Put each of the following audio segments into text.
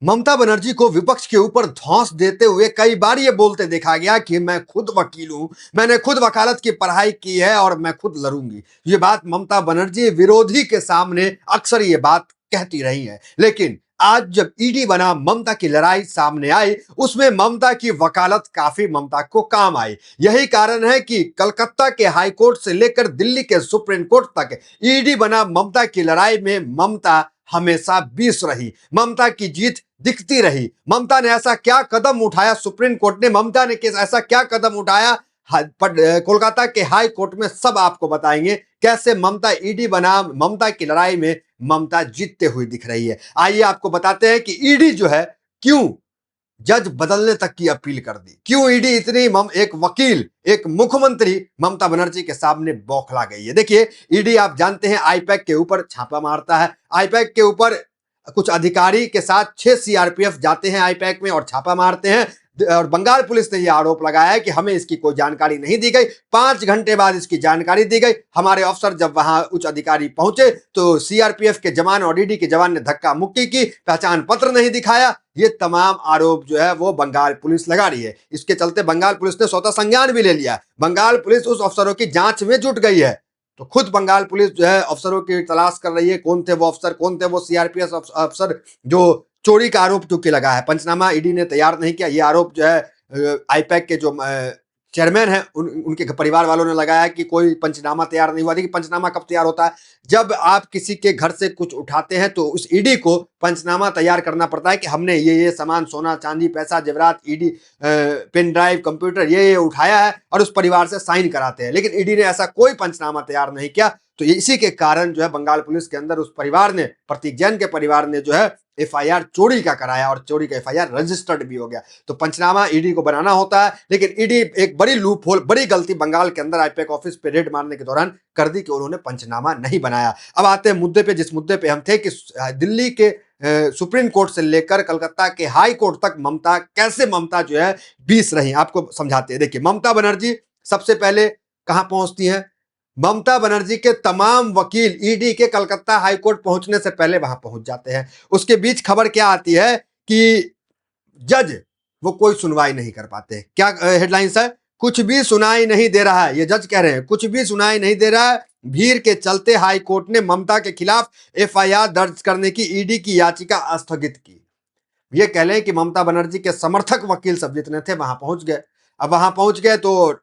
ममता बनर्जी को विपक्ष के ऊपर धौंस देते हुए कई बार ये बोलते देखा गया कि मैं खुद वकील हूं, मैंने खुद वकालत की पढ़ाई की है और मैं खुद लड़ूंगी। ये बात ममता बनर्जी विरोधी के सामने अक्सर ये बात कहती रही है, लेकिन आज जब ईडी बना ममता की लड़ाई सामने आई, उसमें ममता की वकालत काफी ममता को काम आई। यही कारण है कि कलकत्ता के हाई कोर्ट से लेकर दिल्ली के सुप्रीम कोर्ट तक ईडी बना ममता की लड़ाई में ममता हमेशा बीस रही, ममता की जीत दिखती रही। ममता ने ऐसा क्या कदम उठाया सुप्रीम कोर्ट ने, ममता ने ऐसा क्या कदम उठाया कोलकाता के हाई कोर्ट में, सब आपको बताएंगे। कैसे ममता ईडी बना ममता की लड़ाई में ममता जीतते हुए दिख रही है। आइए आपको बताते हैं कि ईडी जो है क्यों जज बदलने तक की अपील कर दी, क्यों ईडी इतनी एक वकील, एक मुख्यमंत्री ममता बनर्जी के सामने बौखला गई है। देखिए, ईडी आप जानते हैं आईपैक के ऊपर छापा मारता है। आईपैक के ऊपर कुछ अधिकारी के साथ 6 सीआरपीएफ जाते हैं आईपैक में और छापा मारते हैं। और बंगाल पुलिस ने यह आरोप लगाया है कि हमें इसकी कोई जानकारी नहीं दी गई। 5 घंटे बाद इसकी जानकारी दी गई। हमारे अफसर जब वहां उच्च अधिकारी पहुंचे तो सीआरपीएफ के जवान और ईडी के जवान ने धक्का मुक्की की, पहचान पत्र नहीं दिखाया। ये तमाम आरोप जो है वो बंगाल पुलिस लगा रही है। इसके चलते बंगाल पुलिस ने स्वतः संज्ञान भी ले लिया। बंगाल पुलिस उस अफसरों की जांच में जुट गई है। तो खुद बंगाल पुलिस जो है अफसरों की तलाश कर रही है। कौन थे वो अफसर, कौन थे वो सीआरपीएफ अफसर जो चोरी का आरोप क्योंकि लगा है। पंचनामा ईडी ने तैयार नहीं किया, ये आरोप जो है आईपैक के जो चेयरमैन है उनके परिवार वालों ने लगाया कि कोई पंचनामा तैयार नहीं हुआ। देखिए, पंचनामा कब तैयार होता है? जब आप किसी के घर से कुछ उठाते हैं तो उस ईडी को पंचनामा तैयार करना पड़ता है कि हमने ये सामान, सोना चांदी, पैसा, जेवरात, ईडी पेन ड्राइव, कंप्यूटर ये उठाया है और उस परिवार से साइन कराते हैं। लेकिन ईडी ने ऐसा कोई पंचनामा तैयार नहीं किया। तो इसी के कारण जो है बंगाल पुलिस के अंदर उस परिवार ने, प्रतीक जैन के परिवार ने जो है एफआईआर चोरी का कराया और चोरी का एफआईआर रजिस्टर्ड भी हो गया। तो पंचनामा ईडी को बनाना होता है, लेकिन ईडी एक बड़ी लूप होल, बड़ी गलती बंगाल के अंदर आईपैक ऑफिस पे रेड मारने के दौरान कर दी कि उन्होंने पंचनामा नहीं बनाया। अब आते हैं मुद्दे पे, जिस मुद्दे पे हम थे कि दिल्ली के सुप्रीम कोर्ट से लेकर कलकत्ता के हाई कोर्ट तक ममता जो है बीस रही। आपको समझाते हैं। देखिए, ममता बनर्जी सबसे पहले कहां पहुंचती है? ममता बनर्जी के तमाम वकील ईडी के कलकत्ता हाईकोर्ट पहुंचने से पहले वहां पहुंच जाते हैं। उसके बीच खबर क्या आती है कि जज वो कोई सुनवाई नहीं कर पाते। क्या हेडलाइंस है? कुछ भी सुनाई नहीं दे रहा है। ये जज कह रहे हैं कुछ भी सुनाई नहीं दे रहा है। भीड़ के चलते हाईकोर्ट ने ममता के खिलाफ एफआईआर दर्ज करने की ईडी की याचिका स्थगित की। ये कह लें कि ममता बनर्जी के समर्थक वकील सब जितने थे वहां पहुंच गए। अब वहां पहुंच गए तो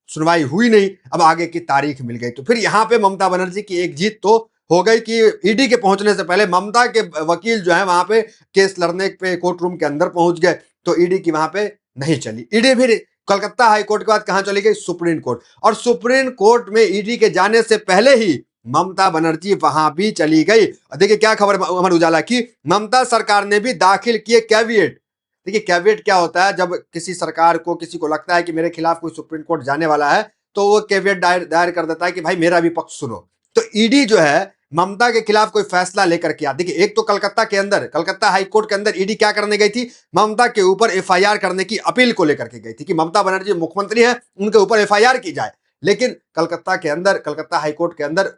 सुनवाई हुई नहीं। अब आगे की तारीख मिल गई। तो फिर यहां पे ममता बनर्जी की एक जीत तो हो गई कि ईडी के पहुंचने से पहले ममता के वकील जो है वहां पे केस लड़ने पे कोर्ट रूम के अंदर पहुंच गए। तो ईडी की वहां पे नहीं चली। ईडी फिर कलकत्ता हाईकोर्ट के बाद कहां चली गई? Supreme court. और सुप्रीम कोर्ट में ईडी के जाने से पहले ही ममता बनर्जी वहां भी चली गई। देखिए क्या खबर अमर उजाला की, ममता सरकार ने भी दाखिल किए कैविएट। देखिए, कैविएट क्या होता है? जब किसी सरकार को, किसी को लगता है कि मेरे खिलाफ कोई सुप्रीम कोर्ट जाने वाला है तो वो कैविएट दायर कर देता है कि भाई मेरा भी पक्ष सुनो। तो ईडी जो है ममता के खिलाफ कोई फैसला लेकर के देखिए, एक तो कलकत्ता के अंदर, कलकत्ता हाईकोर्ट के अंदर ईडी क्या करने गई थी? ममता के ऊपर एफआईआर करने की अपील को लेकर के गई थी कि ममता बनर्जी मुख्यमंत्री है, उनके ऊपर एफआईआर की जाए। लेकिन कलकत्ता के अंदर, कलकत्ता हाईकोर्ट के अंदर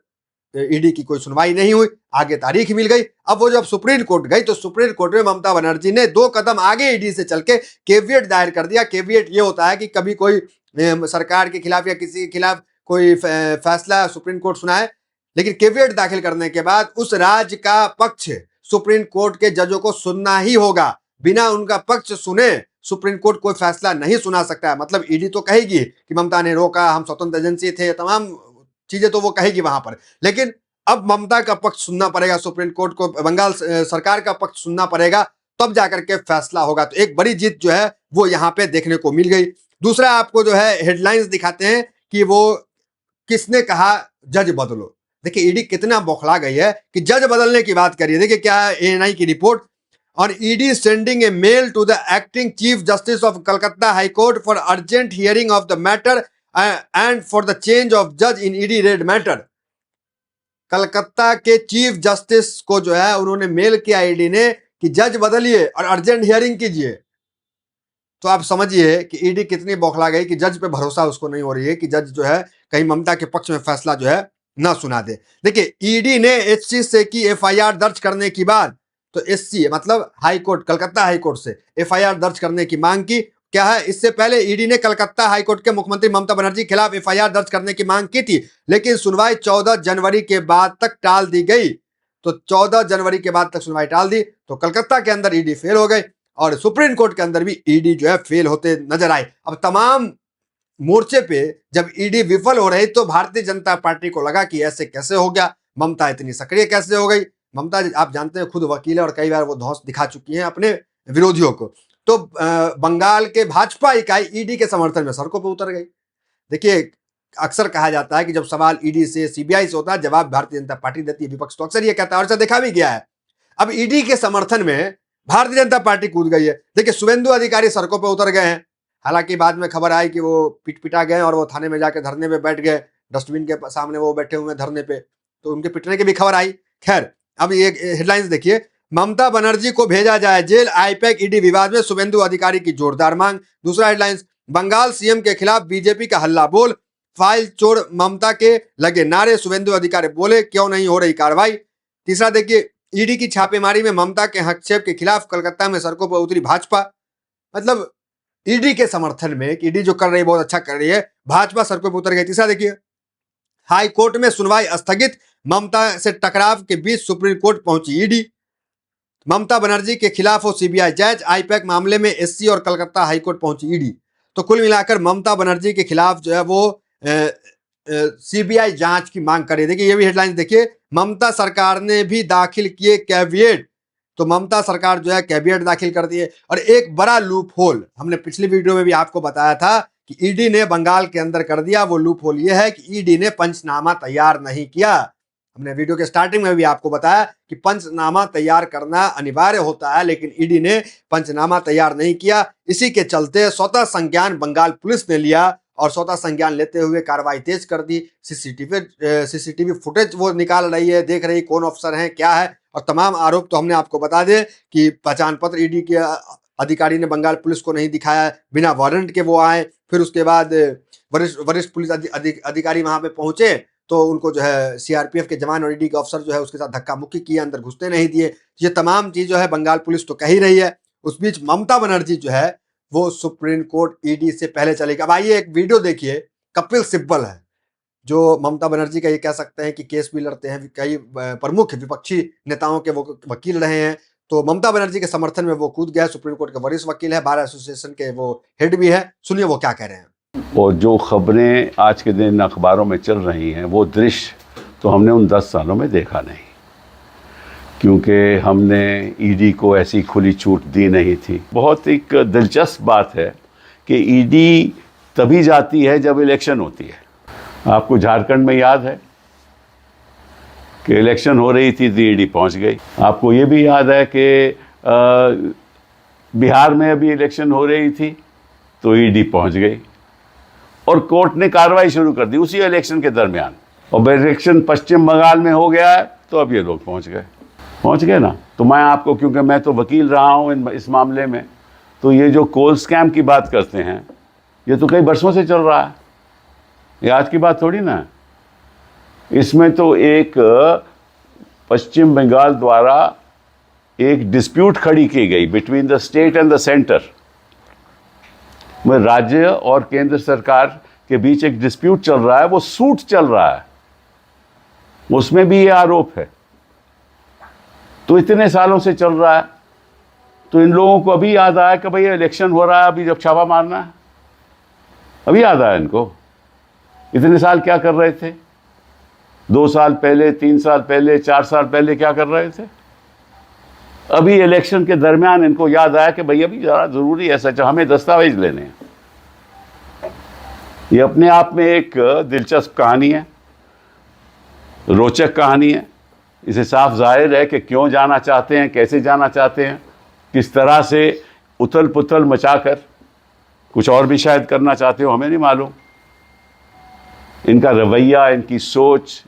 ईडी की कोई सुनवाई नहीं हुई। आगे तारीख मिल गई। अब वो जब सुप्रीम कोर्ट गई तो सुप्रीम कोर्ट में ममता बनर्जी ने 2 कदम आगे ईडी से चल के कैविएट दायर कर दिया। कैविएट ये होता है कि कभी कोई सरकार के खिलाफ या किसी के खिलाफ कोई फैसला सुप्रीम कोर्ट सुनाए, लेकिन कैविएट दाखिल करने के बाद उस राज्य का पक्ष सुप्रीम कोर्ट के जजों को सुनना ही होगा। बिना उनका पक्ष सुने सुप्रीम कोर्ट कोई फैसला नहीं सुना सकता है। मतलब ईडी तो कहेगी कि ममता ने रोका, हम स्वतंत्र एजेंसी थे, तमाम चीजें तो वो कहेगी वहां पर, लेकिन अब ममता का पक्ष सुनना पड़ेगा सुप्रीम कोर्ट को, बंगाल सरकार का पक्ष सुनना पड़ेगा, तब जाकर के फैसला होगा। तो एक बड़ी जीत जो है वो यहाँ पे देखने को मिल गई। दूसरा आपको जो है हेडलाइंस दिखाते हैं कि वो किसने कहा जज बदलो। देखिए, ईडी कितना बौखला गई है कि जज बदलने की बात करिए। देखिए क्या है एएनआई की रिपोर्ट, और ED sending a mail to the acting chief justice of Calcutta high court for urgent hearing of the matter and for the change of जज in ED raid matter. Calcutta के चीफ जस्टिस को जो है उन्होंने मेल किया ईडी ने कि जज बदलिए और अर्जेंट हियरिंग कीजिए। तो आप समझिए कि ईडी कितनी बौखला गई कि जज पे भरोसा उसको नहीं हो रही है कि जज जो है कहीं ममता के पक्ष में फैसला जो है ना सुना दे। देखिए, ईडी ने एचसी से की एफआईआर दर्ज करने के बाद तो एससी मतलब high court, Calcutta high court से एफआईआर दर्ज करने की मांग की। क्या है, इससे पहले ईडी ने कलकत्ता हाई कोर्ट के मुख्यमंत्री ममता बनर्जी के खिलाफ एफआईआर दर्ज करने की मांग की थी, लेकिन सुनवाई 14 जनवरी के बाद तक टाल दी गई। तो 14 जनवरी के बाद तक सुनवाई टाल दी, तो कलकत्ता के अंदर ईडी फेल हो गई और सुप्रीम कोर्ट के अंदर भी ईडी जो है फेल होते नजर आए। अब तमाम मोर्चे पे जब ईडी विफल हो रही तो भारतीय जनता पार्टी को लगा कि ऐसे कैसे हो गया, ममता इतनी सक्रिय कैसे हो गई। ममता आप जानते हैं खुद वकील है और कई बार वो धौंस दिखा चुकी हैं अपने विरोधियों को। तो बंगाल के भाजपा इकाई ईडी के समर्थन में सड़कों पर उतर गई। देखिए, अक्सर कहा जाता है कि जब सवाल ईडी से सीबीआई से होता है, जवाब भारतीय जनता पार्टी देती है, विपक्ष तो अक्सर ये कहता है और ऐसा देखा भी गया है। अब ईडी के समर्थन में भारतीय जनता पार्टी कूद गई है। देखिए, शुभेंदु अधिकारी सड़कों पर उतर गए हैं। हालांकि बाद में खबर आई कि वो पिटा गए और वो थाने में जाके धरने पे बैठ गए, डस्टबिन के सामने वो बैठे हुए धरने पे, तो उनके पिटने की भी खबर आई। खैर, अब ये हेडलाइंस देखिए, ममता बनर्जी को भेजा जाए जेल, आईपैक ईडी विवाद में शुभेंदु अधिकारी की जोरदार मांग। दूसरा हेडलाइंस, बंगाल सीएम के खिलाफ बीजेपी का हल्ला बोल, फाइल चोर ममता के लगे नारे, शुभेंदु अधिकारी बोले क्यों नहीं हो रही कार्रवाई। तीसरा देखिए, ईडी की छापेमारी में ममता के हस्तक्षेप के खिलाफ कलकत्ता में सड़कों पर उतरी भाजपा। मतलब ईडी के समर्थन में, ईडी जो कर रही है बहुत अच्छा कर रही है, भाजपा सड़कों पर उतर गई। तीसरा देखिए, हाई कोर्ट में सुनवाई स्थगित, ममता से टकराव के बीच सुप्रीम कोर्ट पहुंची ईडी। ममता बनर्जी के खिलाफ हो सीबीआई जांच, आईपैक मामले में एससी और कलकत्ता हाईकोर्ट पहुंची ईडी। तो कुल मिलाकर ममता बनर्जी के खिलाफ जो है वो सीबीआई जांच की मांग कर रही है। देखिए, ये भी हेडलाइन देखिए, ममता सरकार ने भी दाखिल किए कैविएट। तो ममता सरकार जो है कैविएट दाखिल कर दिए। और एक बड़ा लूप होल हमने पिछली वीडियो में भी आपको बताया था कि ईडी ने बंगाल के अंदर कर दिया। वो लूप होल ये है कि ईडी ने पंचनामा तैयार नहीं किया। हमने वीडियो के स्टार्टिंग में भी आपको बताया कि पंचनामा तैयार करना अनिवार्य होता है, लेकिन ईडी ने पंचनामा तैयार नहीं किया। इसी के चलते स्वतः संज्ञान बंगाल पुलिस ने लिया और स्वतः संज्ञान लेते हुए कार्रवाई तेज कर दी। सीसीटीवी फुटेज वो निकाल रही है, देख रही कौन अफसर हैं क्या है, और तमाम आरोप तो हमने आपको बता दें कि पहचान पत्र ईडी के अधिकारी ने बंगाल पुलिस को नहीं दिखाया, बिना वारंट के वो आए। फिर उसके बाद वरिष्ठ पुलिस अधिकारी वहां पे पहुंचे तो उनको जो है सीआरपीएफ के जवान और ईडी के अफसर जो है उसके साथ धक्का मुक्की किया, अंदर घुसते नहीं दिए। ये तमाम चीज जो है बंगाल पुलिस तो कह ही रही है। उस बीच ममता बनर्जी जो है वो सुप्रीम कोर्ट ईडी से पहले चलेगी। अब आइए एक वीडियो देखिए, कपिल सिब्बल है जो ममता बनर्जी का ये कह सकते हैं कि केस भी लड़ते हैं, कई प्रमुख विपक्षी नेताओं के वो वकील रहे हैं। तो ममता बनर्जी के समर्थन में वो कूद गया। सुप्रीम कोर्ट के वरिष्ठ वकील है, बार एसोसिएशन के वो हेड भी है। सुनिए वो क्या कह रहे हैं। और जो खबरें आज के दिन अखबारों में चल रही हैं वो दृश्य तो हमने उन 10 सालों में देखा नहीं, क्योंकि हमने ईडी को ऐसी खुली छूट दी नहीं थी। बहुत एक दिलचस्प बात है कि ईडी तभी जाती है जब इलेक्शन होती है। आपको झारखंड में याद है कि इलेक्शन हो रही थी तो ईडी पहुंच गई। आपको ये भी याद है कि बिहार में अभी इलेक्शन हो रही थी तो ईडी पहुंच गई और कोर्ट ने कार्रवाई शुरू कर दी उसी इलेक्शन के दरमियान। और इलेक्शन पश्चिम बंगाल में हो गया है तो अब ये लोग पहुंच गए ना। तो मैं आपको, क्योंकि मैं तो वकील रहा हूं इस मामले में, तो ये जो कोल स्कैम की बात करते हैं ये तो कई वर्षों से चल रहा है, ये आज की बात थोड़ी ना है। इसमें तो एक पश्चिम बंगाल द्वारा एक डिस्प्यूट खड़ी की गई between the state and the centre, में राज्य और केंद्र सरकार के बीच एक डिस्प्यूट चल रहा है, वो सूट चल रहा है, उसमें भी ये आरोप है। तो इतने सालों से चल रहा है, तो इन लोगों को अभी याद आया कि भाई ये इलेक्शन हो रहा है, अभी जब छापा मारना है, अभी याद आया इनको। इतने साल क्या कर रहे थे? 2 साल पहले, 3 साल पहले, 4 साल पहले क्या कर रहे थे? अभी इलेक्शन के दरमियान इनको याद आया कि भैया भी ज़रा ज़रूरी है, सच हमें दस्तावेज लेने हैं। ये अपने आप में एक दिलचस्प कहानी है, रोचक कहानी है। इसे साफ जाहिर है कि क्यों जाना चाहते हैं, कैसे जाना चाहते हैं, किस तरह से उथल पुथल मचाकर कुछ और भी शायद करना चाहते हो, हमें नहीं मालूम। इनका रवैया, इनकी सोच,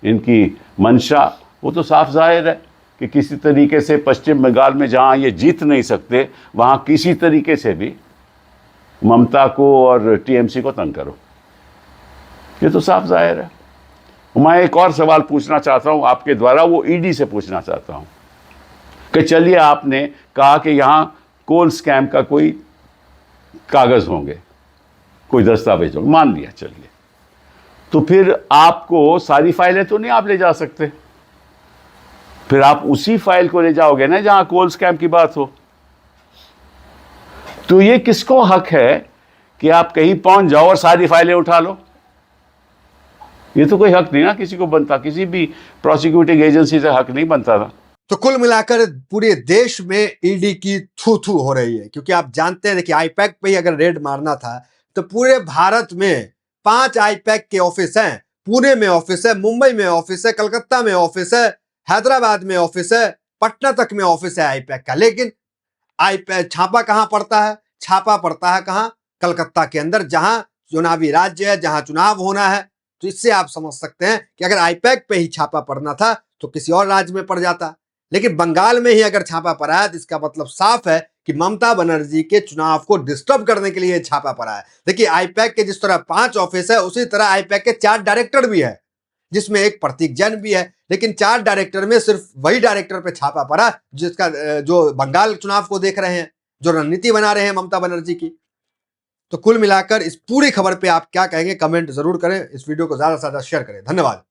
इनकी मंशा वो तो साफ जाहिर है कि किसी तरीके से पश्चिम बंगाल में जहाँ ये जीत नहीं सकते वहाँ किसी तरीके से भी ममता को और टीएमसी को तंग करो, ये तो साफ जाहिर है। मैं एक और सवाल पूछना चाहता हूँ आपके द्वारा, वो ईडी से पूछना चाहता हूँ। कि चलिए आपने कहा कि यहाँ कोल स्कैम का कोई कागज होंगे, कोई दस्तावेज होंगे, मान लिया, चलिए, तो फिर आपको सारी फाइलें तो नहीं आप ले जा सकते, फिर आप उसी फाइल को ले जाओगे ना जहां कोल स्कैम की बात हो। तो ये किसको हक है कि आप कहीं पहुंच जाओ और सारी फाइलें उठा लो? ये तो कोई हक नहीं ना किसी को बनता, किसी भी प्रोसिक्यूटिंग एजेंसी से हक नहीं बनता था। तो कुल मिलाकर पूरे देश में ईडी की थू थू हो रही है, क्योंकि आप जानते हैं कि आईपैक पे ही अगर रेड मारना था तो पूरे भारत में 5 आईपैक के ऑफिस हैं। पुणे में ऑफिस है, मुंबई में ऑफिस है, कलकत्ता में ऑफिस है, हैदराबाद में ऑफिस है, पटना तक में ऑफिस है आईपैक का। लेकिन आईपैक छापा कहां पड़ता है? छापा पड़ता है कहां? कलकत्ता के अंदर, जहां चुनावी राज्य है, जहां चुनाव होना है। तो इससे आप समझ सकते हैं कि अगर आईपैक पे ही छापा पड़ना था तो किसी और राज्य में पड़ जाता, लेकिन बंगाल में ही अगर छापा पड़ा है तो इसका मतलब साफ है कि ममता बनर्जी के चुनाव को डिस्टर्ब करने के लिए छापा पड़ा है। देखिए, आईपैक के जिस तरह 5 ऑफिस है, उसी तरह आईपैक के 4 डायरेक्टर भी है, जिसमें एक प्रतीक जैन भी है। लेकिन 4 डायरेक्टर में सिर्फ वही डायरेक्टर पे छापा पड़ा जिसका जो बंगाल चुनाव को देख रहे हैं, जो रणनीति बना रहे हैं ममता बनर्जी की। तो कुल मिलाकर इस पूरी खबर पे आप क्या कहेंगे, कमेंट जरूर करें। इस वीडियो को ज्यादा से ज्यादा शेयर करें। धन्यवाद।